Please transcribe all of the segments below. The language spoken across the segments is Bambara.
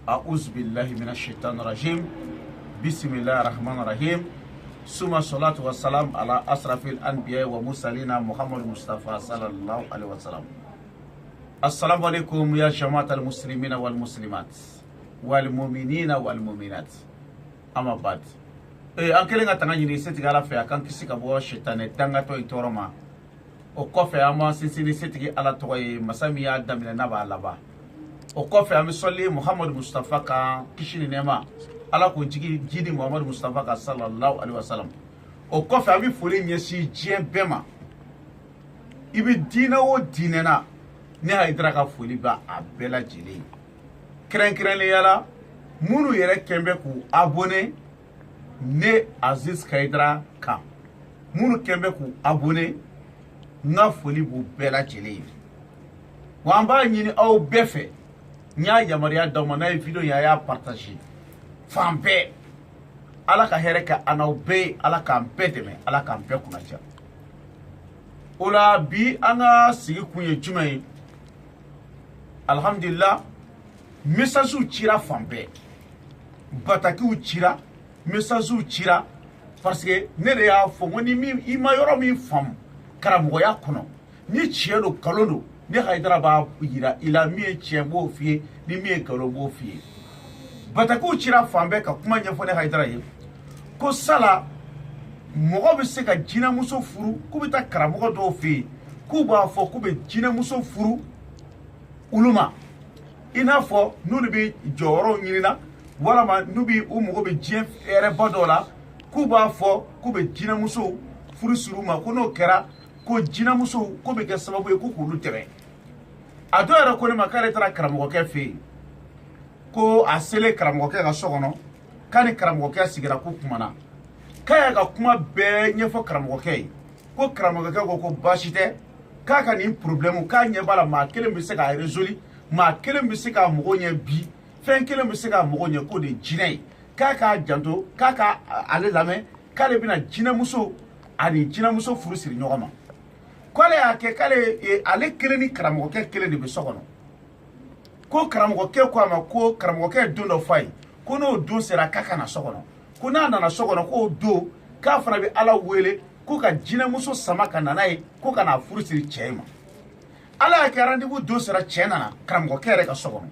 أعوذ بالله من الشيطان الرجيم بسم الله الرحمن الرحيم ثم الصلاة والسلام على أشرف الأنبياء ومرسلين محمد مصطفى صلى الله عليه وسلم. السلام عليكم يا جماعة المسلمين والمسلمات والمؤمنين والمؤمنات. أما بعد أنكلنا تنجي سيتي على فيا كان كسي كبوا الشيطان دعنا توي تورما وكوفي أما سيني سيتي على توي مسامي دمنا نبا لبا وكوفي أمي صلي محمد مصطفى كشيني نما ala ko jidi Muhammad Mustafa ka sallallahu alaihi wasallam o kɔfɛ a bɛ foli ɲɛsin diɲɛ bɛɛ ma i bɛ diinɛ o diinɛ na ne Hayidara ka foli bɛ a bɛɛ lajɛlen kɛrɛnkɛrɛnnenya la minnu yɛrɛ kɛn bɛ k'u abonné ne Aziz Hayidara kan minnu kɛn bɛ k'u abonné n ka foli b'u bɛɛ lajɛlen wa an b'a ɲini aw bɛɛ fɛ n y'a yamaruya d'aw ma n'a ye video in a y'a partager fan bɛɛ ala ka hɛrɛ kɛ an n'aw bɛɛ ye ala k'an bɛɛ dɛmɛ ala k'an bɛɛ kunnaja o la bi an ka sigi kun ye jumɛn ye alhamdulillah messages cira fan bɛɛ batakiw cira messages cira parce que ne de y'a fɔ ko ni min i ma yɔrɔ min faamu karamɔgɔya kɔnɔ ni tiɲɛ don nkalon don ne Hayidara b'a yira i la min ye tiɲɛ b'o f'i ye ni min ye nkalon b'o f'i ye batakiw cira fan bɛɛ ka kuma ɲɛfɔ ne Hayidara ye ko sala mɔgɔ bɛ se ka jinɛmuso furu k'u bɛ taa karamɔgɔ dɔw fɛ yen k'u b'a fɔ k'u bɛ jinɛmuso furu olu ma i n'a fɔ n'olu bɛ jɔyɔrɔw ɲinina walama n'u bɛ u mago bɛ diɲɛ hɛrɛba dɔw la k'u b'a fɔ k'u bɛ jinɛmuso furu siri u ma ko n'o kɛra ko jinɛmuso ko bɛ kɛ sababu ye ko k'olu dɛmɛ a dɔw yɛrɛ ko ne ma k'ale taara karamɔgɔkɛ fɛ yen ko a selen karamɔgɔkɛ ka so kɔnɔ k'a ni karamɔgɔkɛ sigira ko kumana k'a y'a ka kuma bɛɛ ɲɛfɔ karamɔgɔkɛ ye ko karamɔgɔkɛ ko baasi tɛ k'a ka nin problème k'a ɲɛ b'a la maa kelen bɛ se k'a résoudre maa kelen bɛ se k'a mɔgɔ ɲɛ bi fɛn kelen bɛ se k'a mɔgɔ ɲɛ k'o de ye jinɛ ye k'a k'a janto k'a ka ale lamɛn k'ale bɛna jinɛmuso ani jinɛmuso furu siri ɲɔgɔn ma k'ale y'a kɛ k'ale ale kelen ni karamɔgɔkɛ kelen de bɛ so kɔnɔ ko karamɔgɔkɛ ko a ma ko karamɔgɔkɛ don dɔ f'a ye ko n'o don sera k'a ka na so kɔnɔ ko n'a nana so kɔnɔ k'o don k'a fana bɛ ala wele ko ka jinɛmuso sama ka na n'a ye ko ka n'a furu siri cɛ ma ala y'a kɛ rendez-vous don sera cɛ nana karamɔgɔkɛ yɛrɛ ka so kɔnɔ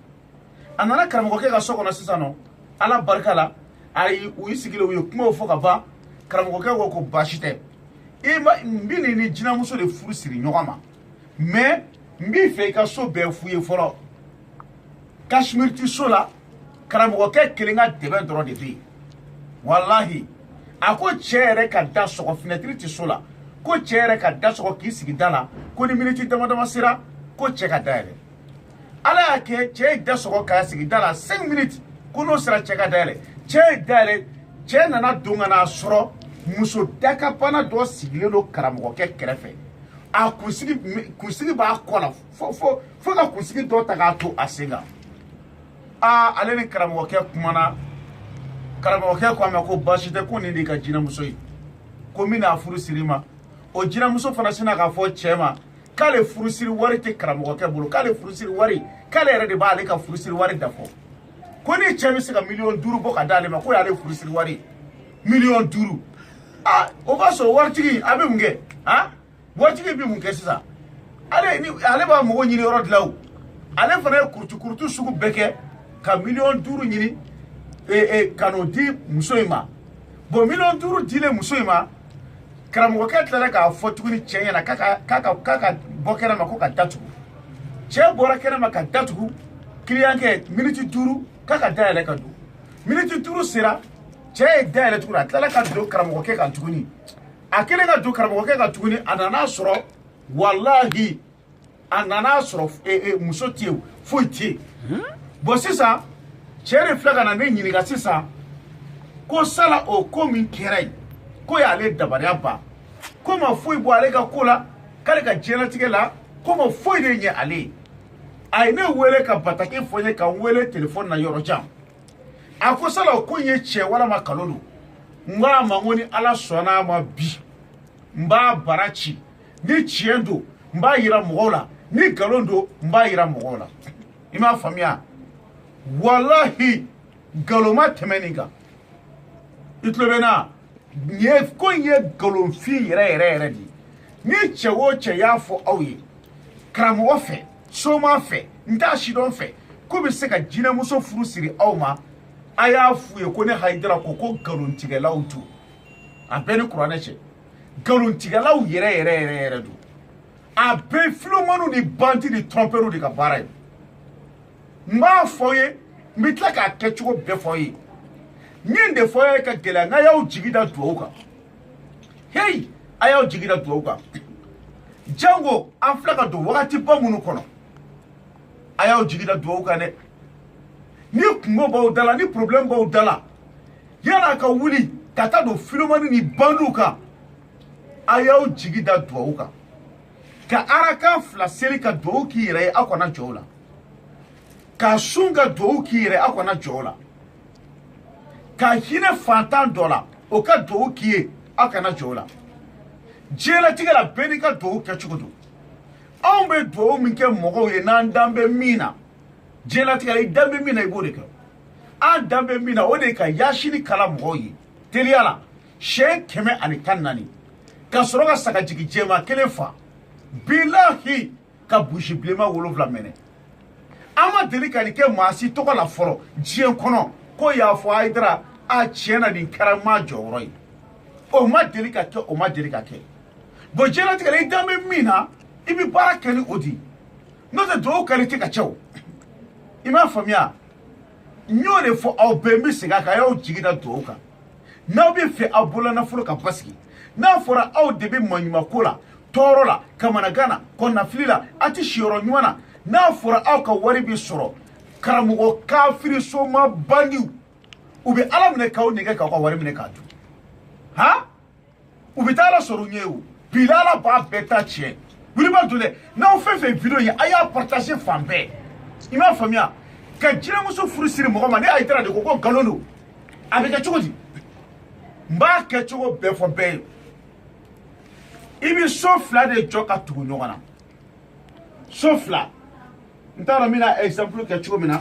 a nana karamɔgɔkɛ ka so kɔnɔ sisan nɔ ala barika la u y'i sigilen u ye kumaw fɔ ka ban karamɔgɔkɛ ko baasi tɛ n bɛ nin ni jinɛmuso de furu siri ɲɔgɔn ma mais n b'i fɛ i ka so bɛɛ f'u ye fɔlɔ Kashmir ti so la karamɔgɔkɛ kelen ka dɛmɛ dɔrɔn de bɛ yen walahi a ko cɛ yɛrɛ ka da sɔgɔ fenêtre ti so la ko cɛ yɛrɛ ka da sɔgɔ k'i sigi da la ko ni miniti dama dama sera ko cɛ ka da yɛlɛ ala y'a kɛ cɛ ye da sɔgɔ k'a sigi da la 5 minutes ko n'o sera cɛ ka da yɛlɛ cɛ ye da yɛlɛ cɛ nana don ka n'a sɔrɔ muso dakabana dɔ sigilen don karamɔgɔkɛ kɛrɛfɛ a kunsigi b'a kɔ la fo ka kunsigi dɔ ta k'a to a sen kan ale ni karamɔgɔkɛ kumana karamɔgɔkɛ ko a ma ko baasi tɛ ko nin de ka jinɛmuso ye ko n bɛna furu siri ma o jinɛmuso fana sina k'a fɔ cɛ ma k'ale furusiri wari tɛ karamɔgɔkɛ bolo k'ale furusiri wari k'ale yɛrɛ de b'ale ka furusiri wari dafɔ ko ni cɛ bɛ se ka miliyɔn 5 bɔ ka d'ale ma ko y'ale furusiri wari miliyɔn 5 o b'a sɔrɔ waritigi a bɛ mun kɛ waritigi bɛ mun kɛ sisan ale b'a mago ɲini yɔrɔ dilan o ale fana ye kurutu sugu bɛɛ kɛ ka miliyɔn 5 ɲini ka n'o di muso in ma bon miliyɔn 5 dilen muso in ma karamɔgɔkɛ tilala k'a fɔ tuguni cɛ ɲɛna k'a ka bɔ kɛnɛ ma ko ka datugu cɛ bɔra kɛnɛ ma ka datugu client kɛ miniti 5 k'a ka dayɛlɛ ka don miniti 5 sera cɛ ye dayɛlɛ tuguni a tilala ka don karamɔgɔkɛ kan tuguni a kɛlen ka don karamɔgɔkɛ kan tuguni a nana sɔrɔ walahi a nana sɔrɔ muso tɛ yen foyi tɛ yen bon sisan cɛ de filɛ ka na ne ɲininka sisan ko sala o ko min kɛra yen ko y'ale dabaliya ban ko ma foyi bɔ ale ka ko la k'ale ka diɲɛlatigɛ la ko ma foyi de ɲɛ ale ye a ye ne wele ka bataki fɔ n ye ka n wele telefɔni na yɔrɔ jan a ko sala o ko in ye tiɲɛ walama nkalon don n k'a ma ko ni ala sɔnna a ma bi n b'a bara ci ni tiɲɛ don n b'a yira mɔgɔw la ni nkalon don n b'a yira mɔgɔw la i m'a faamuya wallahi galoma temeninga itlobena nye ko nye galon fi yere di ni chewo che yafo awye kramo fe soma fe nda shidon fe ko be se ka jina muso furu siri awma aya fu ye ko ne haidra ko galon tige lawtu abeni qur'ane che galon tige law yere du abe flomanu ni bandi ni tromperu di ka bare ma foye mitla ka kechugo be foye nyinde foye ka gela nga yaw jigida duoka hey ayaw jigida duoka jango aflaka do wakati ba munu kono ayaw jigida duoka ne ni kungo ba udala ni problem ba udala yana ka wuli kata do filomani ni banduka ayaw jigida duoka ka araka fla seli ka duoki re akona jola ka sunga duoki re akona jola ka hine fantan dola o ka duoki akana jola jela tigala beni ka duoki chukudu ambe duo minke mogo ye nan dambe mina jela tigala dambe mina ibode ka an dambe mina ode ka yashini kala mogo ye teliala she keme ani kannani ka soroga saka jigi jema kelefa bilahi ka bushi blema wolofla mene ama delika ni ke masi toko la foro jien kono ko ya fo aidra a chiena din karama joroi o ma delika ke o ma delika ke bo jela tika le dambe mina ibi bara kali odi no de do kali tika chew ima famia nyore fo au bembi siga ka yo jigida doka na bi fe abula na furo ka baski na fora au debi manyuma kola torola kamana gana konna filila ati shiro nywana na fora au ka wari bi soro karamugo kafiri so ma bandiu ube alam ne kaw nige ka ko wari mine ka tu ha ube tala soro nyewu bilala ba beta chie wuli ba dule na ofefe video ya aya partager fambe ima famia ka jira muso furu siri mo ma ne ay tara de ko galono abeka chukodi mba ke chugo be fo be ibi sofla de joka tu nyongana sofla ntara mina exemple ke chugo mina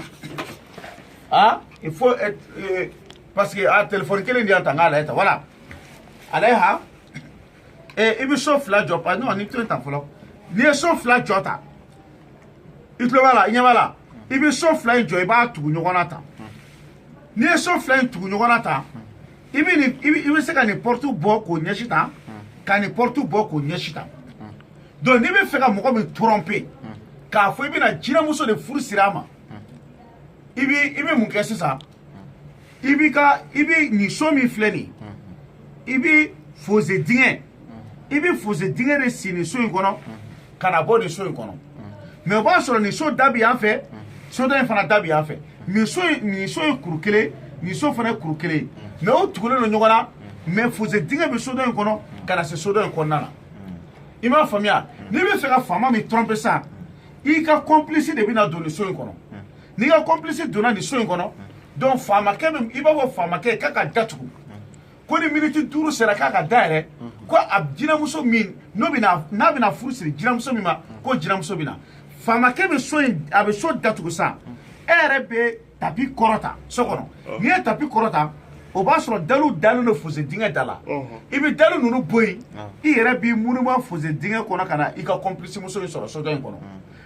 ah il faut être parce que à téléphone kele ndi atanga la eta voilà aleha ibi sofla jopa no ni tu folo ni sofla jota itlo wala inyabala ibi sofla enjoy ba tu nyongana ta ni sofla tu nyongana ta ibi se ka ni portu boko nyeshita ka ni portu boko nyeshita donc ni be feka moko me tromper ka fo ibi na jina muso de furu sirama ibi mun kesi sa ibi ni so mi fleni ibi foze dinge de sini so ikono kana bodi so ikono mais ba so ni so dabi en fait so do fana dabi en fait ni so kurukele ni so fana kurukele mais o tugule no nyogona mais foze dinge be so do ikono kana se so do ikono na ima famia ni be feka fama mi tromper ça i ka complice de bina doni so ikono ni ka complice dona ni so ikono donc fama ke iba wo fama ke kaka datu ko ni minute duru sera kaka dare ko abjina muso min no bina na bina furusiri jina muso mima ko jina muso bina fama ke be so abe so datu sa erebe tapi korota sokono ni tapi korota o ba soro dalu no fuze dinga dala ibi dalu nunu boy i erebe munuma fuze dinga kono kana i ka complice muso soro so don kono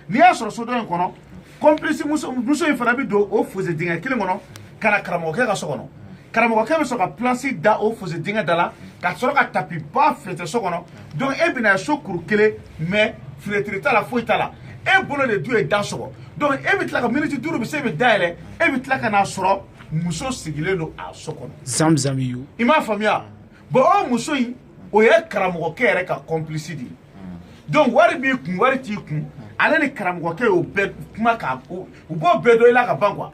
ni ya soro so don kono complice muso fana bi do o fuze dinga kile kono kana karamo ke ka sokono karamo ke be so ka place da o fuze dinga dala ka soro ka tapi ba fete sokono donc e bina so kuru kele mais fenêtre ta la foi ta la e bolo de du e da soko donc e bitla ka minute duru bi se be daile e bitla ka na soro muso sigile no a sokono zamzamiyu ima famia bo o muso yi o ye karamo ke re ka complice di donc wari bi kun wari ti kun ale ni karamo ke o be kuma ka o bo bedo ila ka bangwa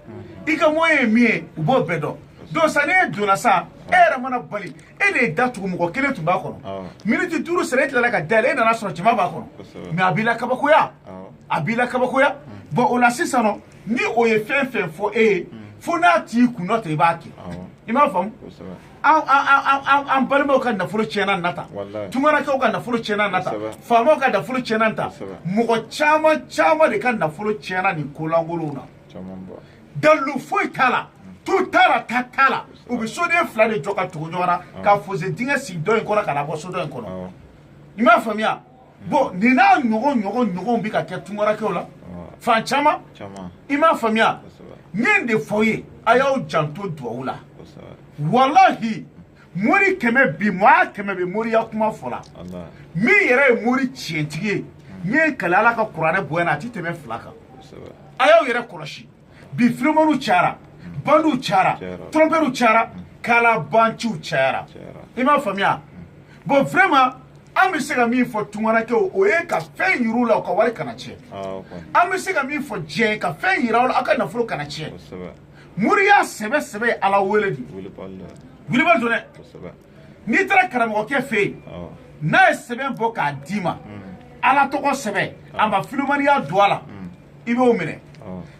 ika moye mie o bo bedo donc ça ne dona sa era mana bali e de datu mo kele tumba kono minute duru sere tla ka dale na so chima ba kono mais abila kabakoya bo o la sisano ni o ye fen fo fo na ti ku no te ba ki ima fam am balmo kan na furo chena nata tumara ka kan na furo chena nata famo ka da furo chena nata mo chama de kan na furo chena ni kolangolo na dalu foyi t'a la tu t'a la ta t'a la u bɛ soden fila de jɔ ka tugu ɲɔgɔn na ka fosse dingɛ sigi dɔ in kɔnɔ ka na bɔ so dɔ in kɔnɔ i m'a faamuya bon nin n'a ɲɔgɔn bɛ ka kɛ tunkarakɛw la fan caman i m'a faamuya n ye de fɔ ye a y'aw janto duwawu la walahi mori kɛmɛ bi maa kɛmɛ bɛ moriya kuma fɔ la min yɛrɛ ye mori tiɲɛtigi ye n ye kale ala ka kuranɛ bonya na a ti tɛmɛ 2 kan a y'aw yɛrɛ kɔlɔsi bi filimaniw cayara bandiw cayara trompeurs cayara kalabanciw cayara i m'a faamuya bon vraiment an bɛ se ka min fɔ tunkarakɛw o ye ka fɛn yir'u la u ka wari kana tiɲɛ an bɛ se ka min fɔ diɲɛ ye ka fɛn yira aw la aw ka nafolo kana tiɲɛ moriya sɛbɛ ye ala wele de wilibali don dɛ n'i taara karamɔgɔkɛ fɛ yen n'a ye sɛbɛn bɔ k'a d'i ma ala tɔgɔ sɛbɛn a ma filimaniya don a la i b'o minɛ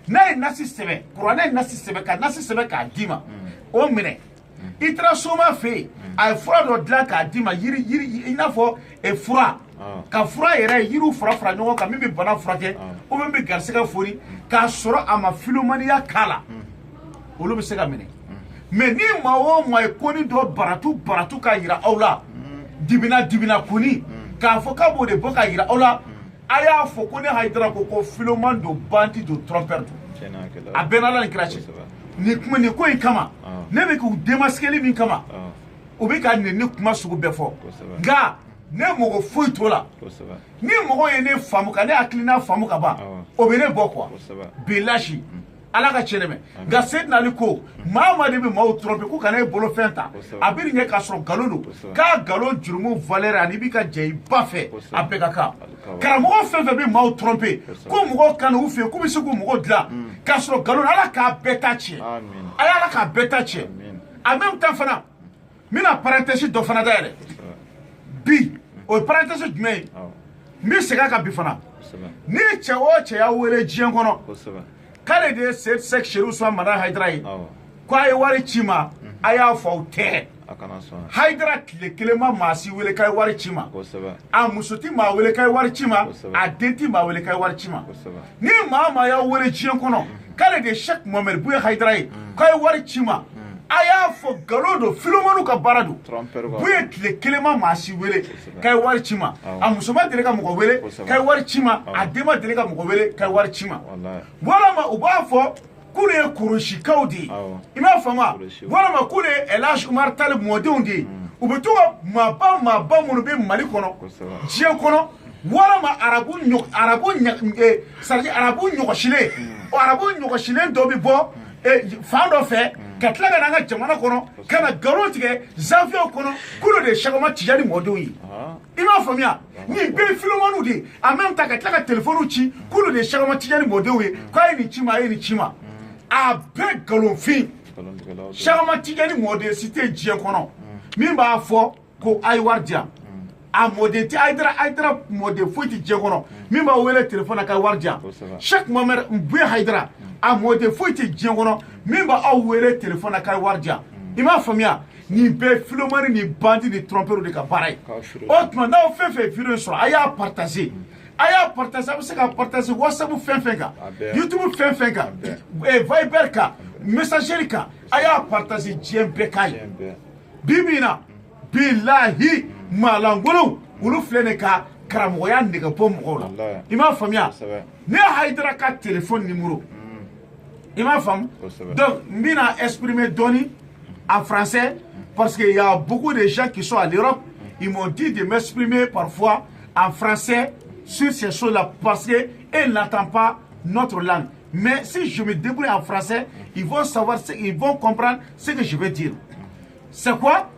n'a ye nasi sɛbɛn kuranɛ nasi sɛbɛn ka nasi sɛbɛn k'a d'i ma o minɛ i taara soma fɛ yen a ye fura dɔ dilan k'a d'i ma yiri i n'a fɔ fura ka fura yɛrɛ yiriw fara ɲɔgɔn kan min bɛ bana furakɛ ou bien min bɛ garisɛgɛ foni k'a sɔrɔ a ma filimaniya k'a la olu bɛ se ka minɛ mais ni maa o maa ye koni dɔ baratu ka yira aw la dibina koni k'a fɔ k'a b'o de bɔ ka yira aw la a y'a fɔ ko ne Hayidara ko filoman don bandi don trompeur don a bɛɛ n'Ala ni kira cɛ nin ko in kama ne bɛ k'u démasquer min kama u bɛ ka nin kuma sugu bɛɛ fɔ nka ne mɔgɔ foyi t'o la ni mɔgɔ ye ne faamu ka ne hakilina faamu ka ban o bɛ ne bɔ quoi bilahi ala ka tiɲɛ dɛmɛ nka Seydina Ali ko maa de bɛ maaw tromper ko kana e bolofɛn ta a bɛ nin kɛ k'a sɔrɔ nkalon don k'a nkalon jurumu valeur ani b'i ka jɛ i ba fɛ a bɛɛ ka kan karamɔgɔ fɛn fɛn bɛ maaw tromper ko mɔgɔw ka na u fɛ yen k'u bɛ se k'u mɔgɔ dilan k'a sɔrɔ nkalon ala k'a bɛɛ ta tiɲɛ a y'ala k'a bɛɛ ta tiɲɛ en même temps fana n bɛna parenthèse dɔ fana dayɛlɛ bi o ye parenthèse jumɛn ye n bɛ segin a kan bi fana ni cɛ o cɛ y'a wele diɲɛ kɔnɔ k'ale de ye Seck Cherif Ousmane Madang Hayidara ye ko a ye wari ci ma a y'a fɔ aw tɛ Hayidara tile kelen ma maa si wele k'a ye wari ci ma a muso ti maa wele k'a ye wari ci ma a den ti maa wele k'a ye wari ci ma ni maa y'aw wele diɲɛ kɔnɔ k'ale de ye Cheikh Mohamed Buye Hayidara ye k'a ye wari ci ma a y'a fɔ nkalon don filomaniw ka baara don Buye tile kelen ma maa si wele k'a ye wari ci ma a muso ma deli ka mɔgɔ wele k'a ye wari ci ma a den ma deli ka mɔgɔ wele k'a ye wari ci ma walama u b'a fɔ k'olu ye kurusikaw de ye i m'a faamu walama k'olu ye El Hadj Umar Talib mɔdenw de ye u bɛ to ka maaba minnu bɛ Mali kɔnɔ diɲɛ kɔnɔ walama arabu ɲɔgɔsilen arabu ɲɔgɔsilen dɔ bɛ bɔ fan dɔ fɛ ka tila ka na an ka jamana kɔnɔ ka na nkalon tigɛ zanfiyaw kɔnɔ k'olu de ye Cheikh Ahmad Tijani mɔdenw ye i m'a faamuya nin bɛɛ ye filomaniw de ye en même temps ka tila ka telefɔniw ci k'olu de ye Cheikh Ahmad Tijani mɔdenw ye k'a ye nin ci ma a ye nin ci ma a bɛɛ nkalonfin Cheikh Ahmad Tijani mɔden si tɛ diɲɛ kɔnɔ min b'a fɔ ko a ye wari di yan a mɔden tɛ Hayidara mɔden foyi tɛ diɲɛ kɔnɔ min b'a wele telefɔni na k'a ye wari di yan Cheikh Mohamed Buye Hayidara a mɔden foyi tɛ diɲɛ kɔnɔ min b'aw wele telefɔni na k'a ye wari di yan i m'a faamuya nin bɛɛ filomani ni bandi ni trompeur de ka baara ye o tuma n'aw fɛn fɛn video sɔrɔ a y'a partager a bɛ se ka partager WhatsApp fɛn fɛn kan YouTube fɛn fɛn kan Viber kan messagerie kan a y'a partager diɲɛ bɛɛ k'a ye bi bi in na bilahi maalankolonw olu filɛ nin ka karamɔgɔya nɛgɛ bɔ mɔgɔw la i m'a faamuya ne Hayidara ka téléphone numéro i m'a faamu donc n bɛna exprimer dɔɔni en français parce qu'il y a beaucoup de gens qui sont à l'Europe ils m'ont dit de m'exprimer parfois en français sur ces choses-là parce qu'ils n'entendent pas notre langue. Mais si je me débrouille en français, ils vont savoir, ils vont comprendre ce que je veux dire. C'est quoi?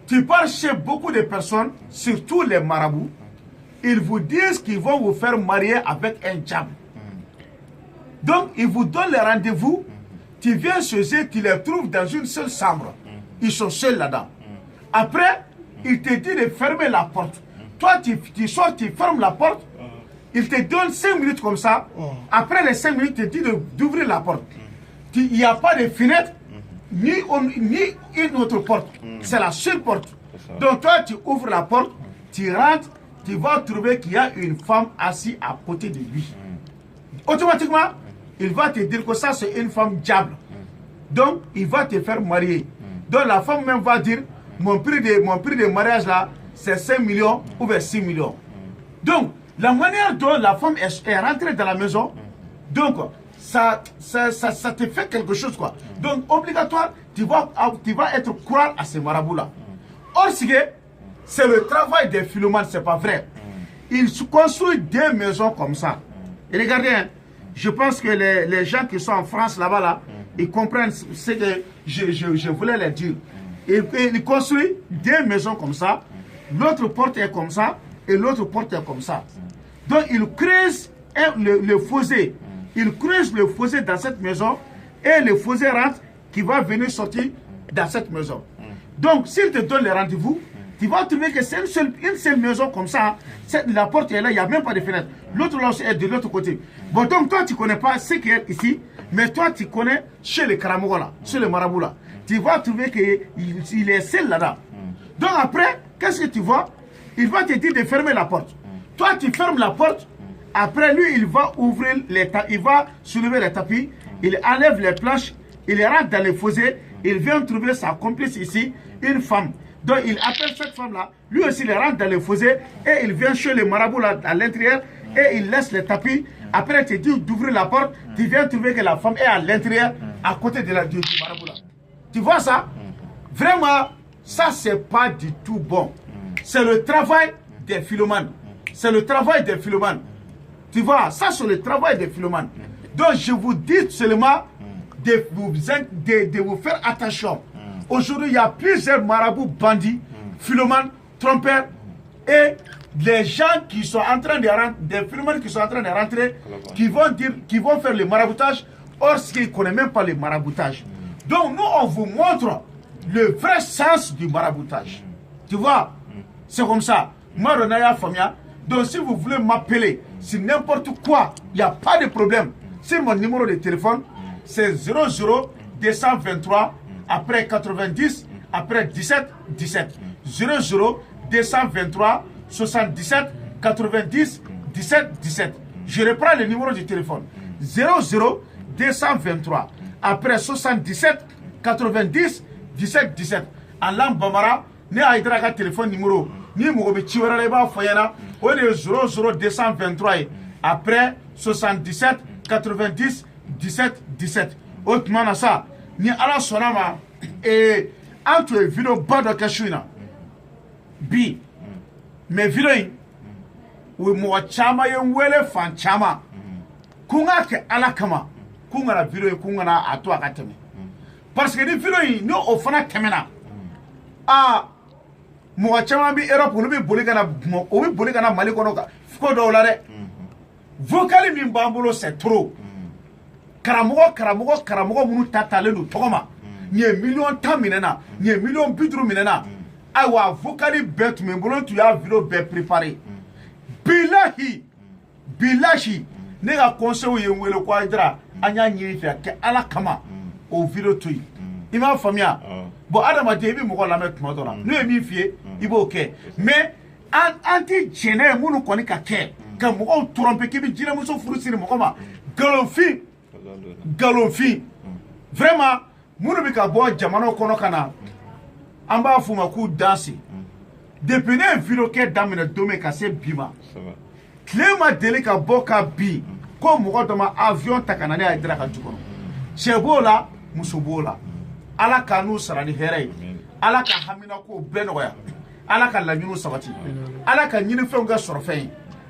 Tu parles chez beaucoup de personnes, surtout les marabouts, ils vous disent qu'ils vont vous faire marier avec un diable. Donc, ils vous donnent les rendez-vous, tu viens chez eux, tu les trouves dans une seule chambre. Ils sont seuls là-dedans. Après, ils te disent de fermer la porte. Toi, tu sors, tu fermes la porte. Il te donne 5 minutes comme ça. Après les 5 minutes, il te dit d'ouvrir la porte. Il n'y a pas de fenêtre, ni une autre porte. C'est la seule porte. Donc toi, tu ouvres la porte, tu rentres, tu vas trouver qu'il y a une femme assise à côté de lui. Automatiquement, il va te dire que ça c'est une femme diable. Donc il va te faire marier. Donc la femme même va dire mon prix de mariage là c'est 5 millions ou bien 6 millions. Donc la manière dont la femme est rentrée dans la maison, donc ça te fait quelque chose quoi. Donc obligatoire, tu vas être croire à ces marabouts là. Or c'est le travail des philomanes, c'est pas vrai. Ils construisent des maisons comme ça. Et regardez, hein, je pense que les gens qui sont en France là-bas, là, ils comprennent ce que je voulais leur dire. Ils construisent des maisons comme ça, l'autre porte est comme ça, et l'autre porte est comme ça. Donc ils creusent le fossé. Ils creusent le fossé dans cette maison, et le fossé rentre qui va venir sortir dans cette maison. Donc s'ils te donnent les rendez-vous, tu vas trouver que c'est une seule maison comme ça. La porte est là, il n'y a même pas de fenêtre. L'autre là est de l'autre côté. Bon, donc toi, tu ne connais pas ce qui est ici, mais toi, tu connais chez les Karamogo là, chez les marabouts là. Tu vas trouver qu'il est seul là-dedans. Donc après, qu'est-ce que tu vois? Il va te dire de fermer la porte. Toi, tu fermes la porte. Après, lui, il va ouvrir les tapis, il va soulever les tapis, il enlève les planches, il rentre dans les fossés, il vient trouver sa complice ici, une femme. Donc il appelle cette femme-là, lui aussi il rentre dans le fossé et il vient chez les marabouts là à l'intérieur et il laisse les tapis. Après tu dis d'ouvrir la porte, tu viens trouver que la femme est à l'intérieur, à côté de du marabout là. Tu vois ça? Vraiment, ça c'est pas du tout bon. C'est le travail des philomanes. C'est le travail des philomanes. Tu vois, ça c'est le travail des philomanes. Donc je vous dis seulement de vous faire attention. Aujourd'hui, il y a plusieurs marabouts bandits, philomanes, trompeurs et les gens qui sont en train de rentrer, des philomanes qui sont en train de rentrer, qui vont faire le maraboutage, or qu'ils ne connaissent même pas le maraboutage. Donc nous, on vous montre le vrai sens du maraboutage. Tu vois, c'est comme ça. Moi, Ronaya Famia, donc si vous voulez m'appeler, si n'importe quoi, il n'y a pas de problème. C'est mon numéro de téléphone, c'est 00 223 après 90, après 17, 17. 00 223 77 90 17 17. Je reprends le numéro du téléphone. 00 223 après 77 90 17 17. Allah Bamara, ne a hydra téléphone numéro. Ni Mogobe Chiwaraleba Foyana, on est 00 223 après 77 90 17 17. Autrement, ça. Ni ala sonama et entre vidéo bado kashuna bi mais vidéo we mo chama yen wele fan chama kunga ke ala kama kunga na vidéo kunga na ato akateme parce que ni vidéo no ofana temena mo chama bi Europe no bi boligana mo o bi boligana Mali kono ka ko do la de vocal mi mbambulo c'est trop karamogo munu tatale no togoma nye million ta minena nye million bidru minena aywa vocali bet me bolo tu ya video be préparé bilahi ne ga conseil ye wele ko idra anya nyiri fa ke ala kama o video to ima famia bo adama de bi mo ko la met mo dona no e mi fie ibo ke mais anti gene munu ko ni ka ke ka mo o tromper ke bi jina mo so furu siri mo ko ma galonfi vraiment munu bi ka bo jamano kono kana amba fuma ku danser depuis ne video ke damina dome ka se bima klema dele ka boka bi ko mo do ma avion takana ne adira ka jukono chebola musobola ala kanu sarani here ala ka hamina ko beno ya ala ka lanyunu sabati ala ka nyini fenga sorfen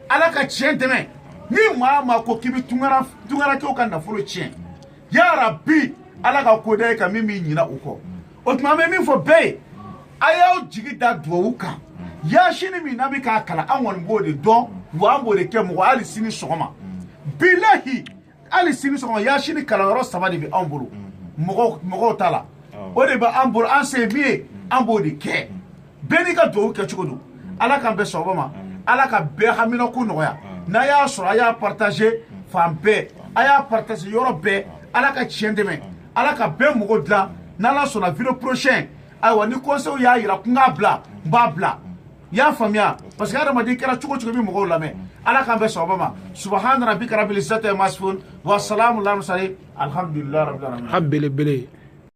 ala ka chienteme ni mama ko kibi tungara ke o kan folo chien ya rabbi ala ka ko de ka mimi nyina uko otuma me mi fo be ayaw jigi da duwuka ya shini mi nabi ka kala anwon bode don wa ambode ke mo ali sini sogoma billahi ali sini sogoma ya shini kala ro sabadi bi ambulu mogo tala o de ba ambulu anse bi ambode ke beni ka duwu ke chukodu ala kan be sogoma ala ka be hamina ku noya na ya so aya partager fambe aya partager yoro be ala ka chiendeme ala ka be mogo dla na la so na vidéo prochain aywa ni conseil ya ira kunga bla mbabla ya famia parce que adama di kera chuko bi mogo lame ala kan bɛ sɔgɔma ma subhana rabbika rabbil izzati amma yasifun wa salamun alal mursalin alhamdulillahi rabbil alamin habbele bele